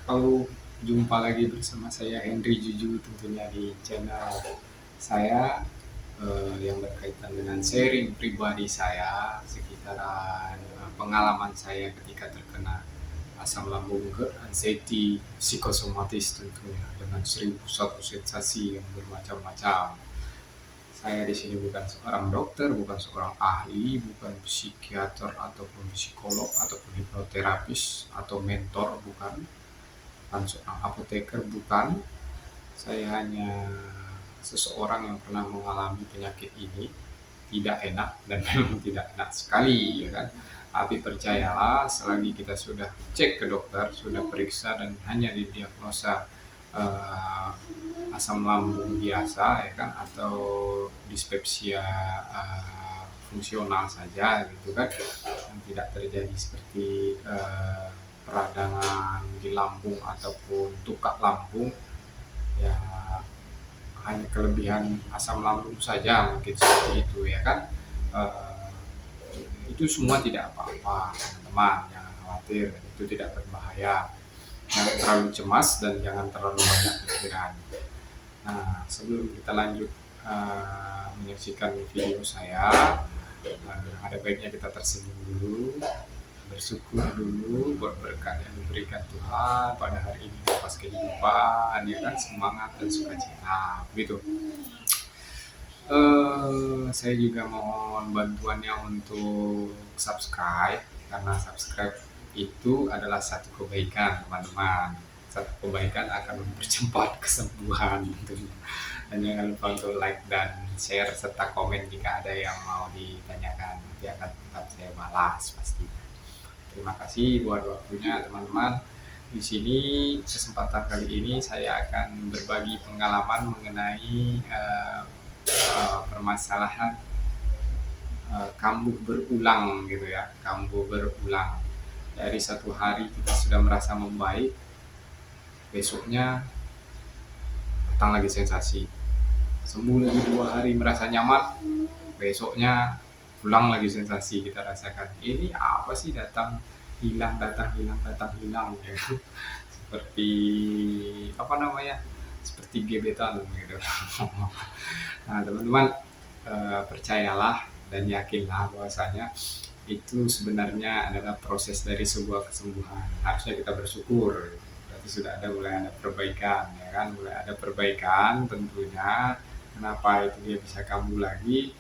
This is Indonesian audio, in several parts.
Halo, jumpa lagi bersama saya Henry Juju tentunya di channel saya yang berkaitan dengan sharing pribadi saya sekitaran pengalaman saya ketika terkena asam lambung GERD, anxiety, psikosomatis tentunya dengan 1001 sensasi yang bermacam-macam. Saya di sini bukan seorang dokter, bukan seorang ahli, bukan psikiater ataupun psikolog ataupun hipnoterapis atau mentor, bukan seorang apoteker, bukan. Saya hanya seseorang yang pernah mengalami penyakit ini, tidak enak dan memang tidak enak sekali, ya kan. Tapi percayalah, selagi kita sudah cek ke dokter, sudah periksa dan hanya didiagnosa eh, asam lambung biasa, ya kan, atau dispepsia fungsional saja, gitu kan, yang tidak terjadi seperti peradangan di lambung ataupun tukak lambung, ya hanya kelebihan asam lambung saja mungkin seperti itu, ya kan. Eh, itu semua tidak apa-apa teman-teman, jangan khawatir, itu tidak berbahaya. Jangan terlalu cemas dan jangan terlalu banyak pikiran. Nah, sebelum kita lanjut menyaksikan video saya, ada baiknya kita tersenyum dulu, bersyukur dulu buat berkat yang diberikan Tuhan pada hari ini, pas kehidupan, ya kan, semangat dan sukacita, begitu. Saya juga mohon bantuannya untuk subscribe, karena subscribe itu adalah satu kebaikan teman-teman. Satu kebaikan akan mempercepat kesembuhan tentunya. Dan jangan lupa untuk like dan share serta komen jika ada yang mau ditanyakan, nanti akan tetap saya balas pasti. Terima kasih buat waktunya teman-teman. Di sini kesempatan kali ini saya akan berbagi pengalaman mengenai permasalahan kambuh berulang, gitu ya. Kambuh berulang. Dari satu hari kita sudah merasa membaik, besoknya datang lagi sensasi. Sembuh lagi 2 hari merasa nyaman, besoknya pulang lagi sensasi kita rasakan. Ini apa sih, datang hilang, datang hilang, datang hilang, ya. Seperti apa namanya, seperti gebetan gitu. Nah teman-teman, percayalah dan yakinlah bahwasanya itu sebenarnya adalah proses dari sebuah kesembuhan. Harusnya kita bersyukur, berarti sudah ada, mulai ada perbaikan, ya kan, mulai ada perbaikan tentunya. Kenapa itu dia bisa kambuh lagi?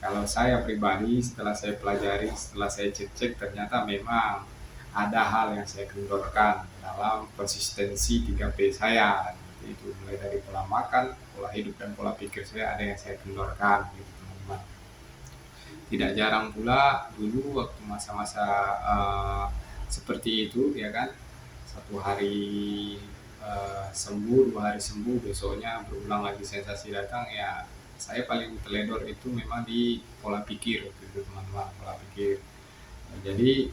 Kalau saya pribadi, setelah saya pelajari, setelah saya cek-cek, ternyata memang ada hal yang saya kendorkan dalam konsistensi 3P saya. Itu mulai dari pola makan, pola hidup, dan pola pikir saya ada yang saya kendorkan, gitu teman-teman. Tidak jarang pula dulu waktu masa-masa seperti itu, ya kan, satu hari sembuh, 2 hari sembuh, besoknya berulang lagi sensasi datang, ya. Saya paling teledor itu memang di pola pikir gitu teman-teman, pola pikir. Jadi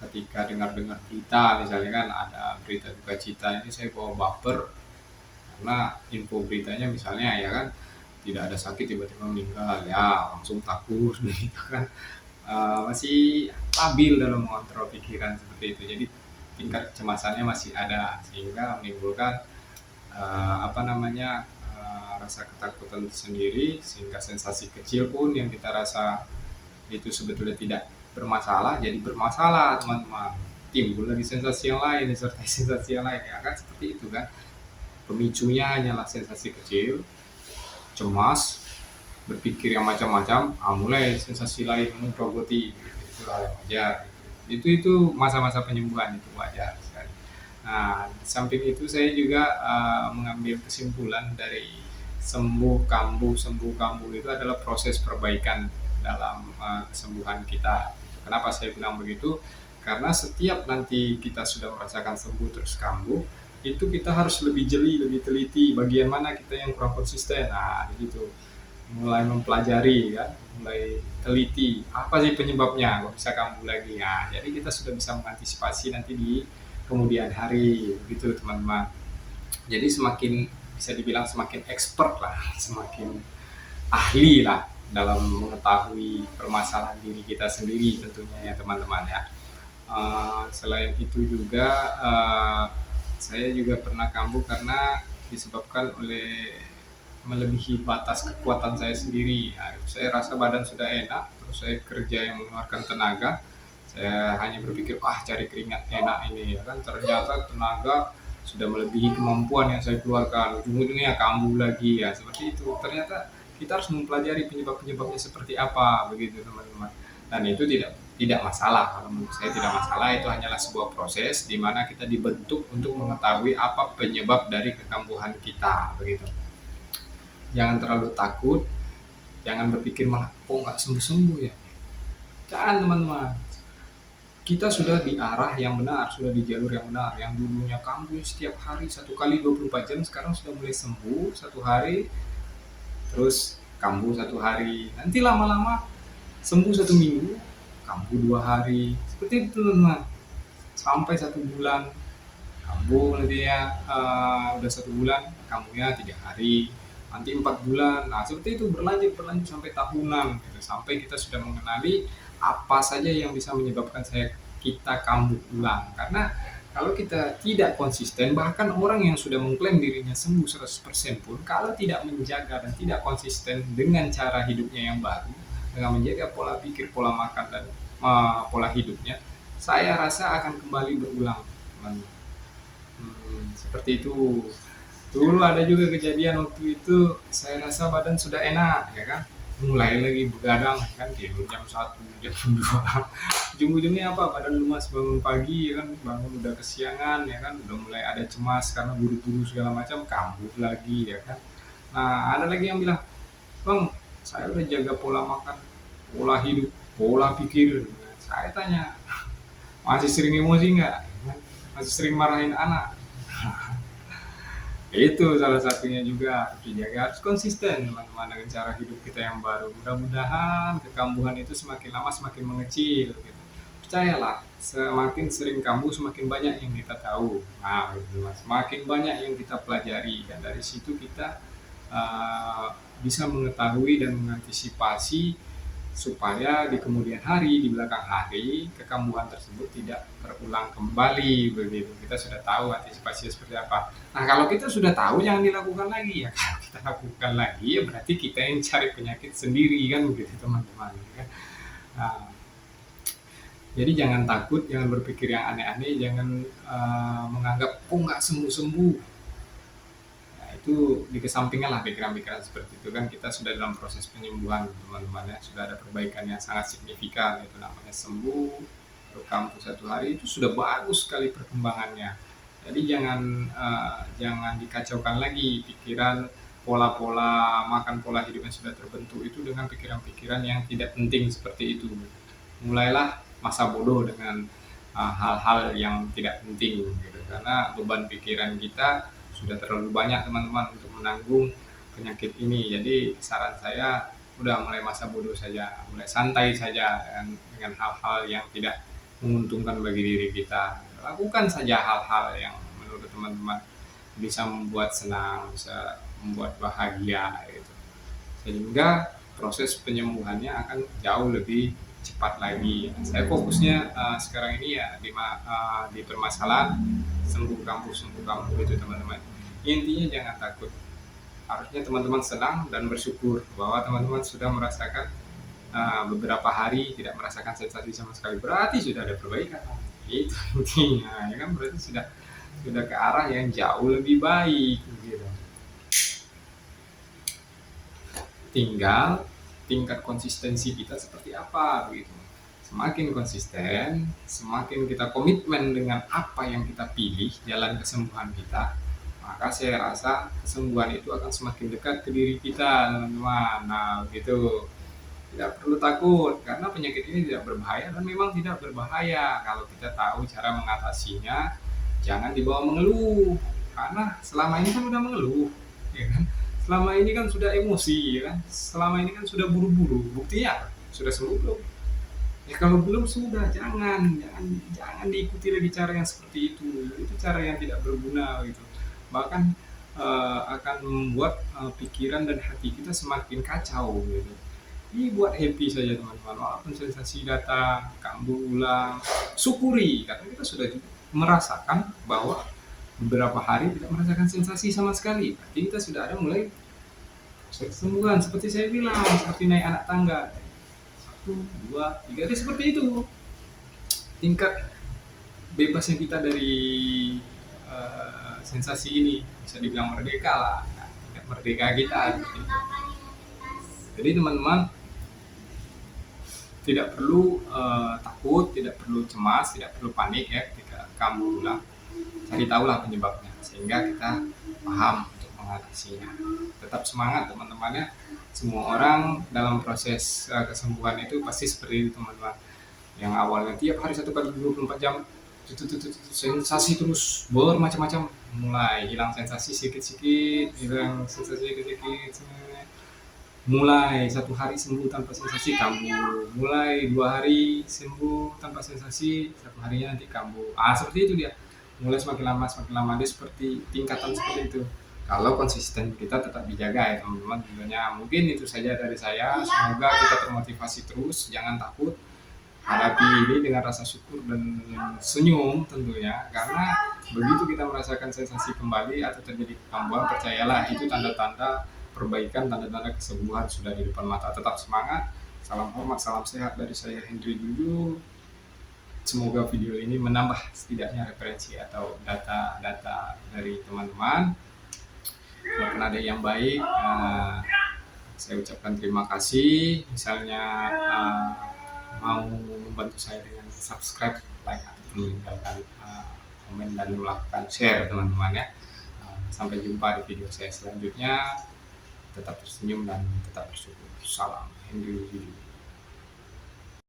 ketika dengar-dengar berita, misalnya kan ada berita duka cita, ini saya bawa baper karena info beritanya misalnya, ya kan, tidak ada sakit tiba-tiba meninggal, ya langsung takut gitu kan. Masih labil dalam mengontrol pikiran seperti itu, jadi tingkat kecemasannya masih ada, sehingga menimbulkan rasa ketakutan sendiri, sehingga sensasi kecil pun yang kita rasa itu sebetulnya tidak bermasalah jadi bermasalah teman-teman. Timbul lagi sensasi yang lain disertai sensasi yang lain, ya kan, seperti itu kan. Pemicunya hanyalah sensasi kecil, cemas, berpikir yang macam-macam, mulai sensasi lain menggerogoti, itu hal yang wajar. Itu masa-masa penyembuhan, itu wajar sekali. Nah, di samping itu saya juga mengambil kesimpulan dari sembuh kambuh itu adalah proses perbaikan dalam kesembuhan kita. Kenapa saya bilang begitu? Karena setiap nanti kita sudah merasakan sembuh terus kambuh, itu kita harus lebih jeli, lebih teliti bagian mana kita yang kurang konsisten. Nah, gitu. Mulai mempelajari, kan, mulai teliti apa sih penyebabnya kok bisa kambuh lagi. Nah, jadi kita sudah bisa mengantisipasi nanti di kemudian hari, begitu teman-teman. Jadi semakin, bisa dibilang semakin expert lah, semakin ahli lah dalam mengetahui permasalahan diri kita sendiri tentunya, ya teman-teman, ya. Selain itu juga saya juga pernah kambuh karena disebabkan oleh melebihi batas kekuatan saya sendiri. Nah, saya rasa badan sudah enak, terus saya kerja yang mengeluarkan tenaga. Saya hanya berpikir, wah cari keringat enak ini, ya kan. Ternyata tenaga sudah melebihi kemampuan yang saya keluarkan. Ujung-ujungnya kambuh lagi ya, seperti itu. Ternyata kita harus mempelajari penyebab-penyebabnya seperti apa, begitu teman-teman. Dan itu tidak masalah, kalau menurut saya tidak masalah. Itu hanyalah sebuah proses di mana kita dibentuk untuk mengetahui apa penyebab dari kekambuhan kita, begitu. Jangan terlalu takut, jangan berpikir malah kok nggak sembuh-sembuh ya. Jangan teman-teman, kita sudah di arah yang benar, sudah di jalur yang benar. Yang dulunya kambuh setiap hari 1 kali 24 jam, sekarang sudah mulai sembuh 1 hari, terus kambuh 1 hari, nanti lama-lama sembuh 1 minggu, kambuh 2 hari, seperti itu teman-teman, sampai 1 bulan kambuh. Nanti ya udah 1 bulan kambuhnya 3 hari, nanti 4 bulan. Nah seperti itu berlanjut berlanjut sampai tahunan gitu. Sampai kita sudah mengenali apa saja yang bisa menyebabkan kita kambuh ulang. Karena kalau kita tidak konsisten, bahkan orang yang sudah mengklaim dirinya sembuh 100% pun, kalau tidak menjaga dan tidak konsisten dengan cara hidupnya yang baru, dengan menjaga pola pikir, pola makan, dan pola hidupnya, saya rasa akan kembali berulang. Seperti itu. Dulu ada juga kejadian waktu itu, saya rasa badan sudah enak, ya kan. Mulai lagi begadang, kan tidur jam 1, jam 2. Ujung-ujungnya apa? Badan lemas bangun pagi, ya kan, bangun udah kesiangan, ya kan, udah mulai ada cemas karena buru-buru segala macam, kambuh lagi, ya kan. Nah, ada lagi yang bilang, "Bang, saya udah jaga pola makan, pola hidup, pola pikir." Nah, saya tanya, "Masih sering emosi nggak? Masih sering marahin anak?" Itu salah satunya juga dijaga, harus konsisten teman-teman dengan cara hidup kita yang baru. Mudah-mudahan kekambuhan itu semakin lama semakin mengecil gitu. Percayalah, semakin sering kambuh semakin banyak yang kita tahu. Nah, gitu Mas. Semakin banyak yang kita pelajari, dan dari situ kita bisa mengetahui dan mengantisipasi supaya di kemudian hari, di belakang hari, kekambuhan tersebut tidak terulang kembali, begitu. Kita sudah tahu antisipasinya seperti apa. Nah, kalau kita sudah tahu, jangan dilakukan lagi ya. Kalau kita lakukan lagi, ya berarti kita yang cari penyakit sendiri, kan begitu teman-teman. Ya. Nah, jadi jangan takut, jangan berpikir yang aneh-aneh, jangan menganggap kok nggak sembuh-sembuh. Nah, itu dikesampingkan lah pikiran-pikiran seperti itu, kan kita sudah dalam proses penyembuhan teman-teman ya, sudah ada perbaikan yang sangat signifikan, itu namanya sembuh. Kambuh 1 hari itu sudah bagus sekali perkembangannya. Jadi jangan dikacaukan lagi pikiran, pola-pola makan, pola hidup yang sudah terbentuk itu dengan pikiran-pikiran yang tidak penting seperti itu. Mulailah masa bodoh dengan hal-hal yang tidak penting gitu, karena beban pikiran kita sudah terlalu banyak teman-teman untuk menanggung penyakit ini. Jadi saran saya, udah mulai masa bodoh saja, mulai santai saja dengan hal-hal yang tidak menguntungkan bagi diri kita. Lakukan saja hal-hal yang menurut teman-teman bisa membuat senang, bisa membuat bahagia gitu. Sehingga proses penyembuhannya akan jauh lebih cepat lagi. Saya fokusnya sekarang ini ya di permasalahan sembuh kambuh itu teman-teman. Intinya jangan takut. Harusnya teman-teman senang dan bersyukur bahwa teman-teman sudah merasakan beberapa hari tidak merasakan sensasi sama sekali. Berarti sudah ada perbaikan. Itu intinya, ya kan, berarti sudah ke arah yang jauh lebih baik gitu. Tinggal tingkat konsistensi kita seperti apa begitu. Semakin konsisten, semakin kita komitmen dengan apa yang kita pilih, jalan kesembuhan kita, maka saya rasa kesembuhan itu akan semakin dekat ke diri kita teman-teman. Nah begitu, tidak perlu takut karena penyakit ini tidak berbahaya, dan memang tidak berbahaya kalau kita tahu cara mengatasinya. Jangan dibawa mengeluh, karena selama ini kan udah mengeluh, ya kan? Selama ini kan sudah emosi, ya kan? Selama ini kan sudah buru-buru. Buktinya sudah sembuh belum? Ya kalau belum, sudah jangan diikuti lagi cara yang seperti itu. Itu cara yang tidak berguna gitu. Bahkan akan membuat pikiran dan hati kita semakin kacau gitu. Buat happy saja teman-teman, walaupun sensasi datang, kambuh ulang, syukuri karena kita sudah merasakan bahwa beberapa hari tidak merasakan sensasi sama sekali. Berarti kita sudah ada mulai kesembuhan seperti saya bilang, seperti naik anak tangga. Satu, dua, tiga, jadi seperti itu. Tingkat bebasnya kita dari sensasi ini bisa dibilang merdeka lah. Nah, tingkat merdeka kita. Jadi teman-teman tidak perlu takut, tidak perlu cemas, tidak perlu panik ya ketika kamu pulang. Cari tahulah penyebabnya sehingga kita paham untuk mengatasinya. Tetap semangat teman-temannya. Semua orang dalam proses kesembuhan itu pasti seperti itu teman-teman. Yang awalnya tiap hari 1 kali 24 jam sensasi terus bermacam-macam, mulai hilang sensasi sedikit-sedikit, hilang sensasi sedikit-sedikit, mulai 1 hari sembuh tanpa sensasi kambuh, mulai 2 hari sembuh tanpa sensasi, 1 harinya nanti kambuh. Seperti itu dia. Mulai semakin lama dia seperti tingkatan seperti itu. Kalau konsisten kita tetap dijaga ya teman-teman tentunya. Mungkin itu saja dari saya. Semoga kita termotivasi terus, jangan takut. Hadapi ini dengan rasa syukur dan senyum tentunya, karena begitu kita merasakan sensasi kembali atau terjadi kekambuhan, percayalah itu tanda-tanda perbaikan, tanda-tanda kesembuhan sudah di depan mata. Tetap semangat, salam hormat, salam sehat dari saya Hendri Dudu. Semoga video ini menambah setidaknya referensi atau data-data dari teman-teman. Kalau ada yang baik, saya ucapkan terima kasih. Misalnya mau membantu saya dengan subscribe, like, atau meninggalkan komen dan melakukan share teman-teman ya. Sampai jumpa di video saya selanjutnya. Tetap tersenyum dan tetap bersyukur. Salam Hindu.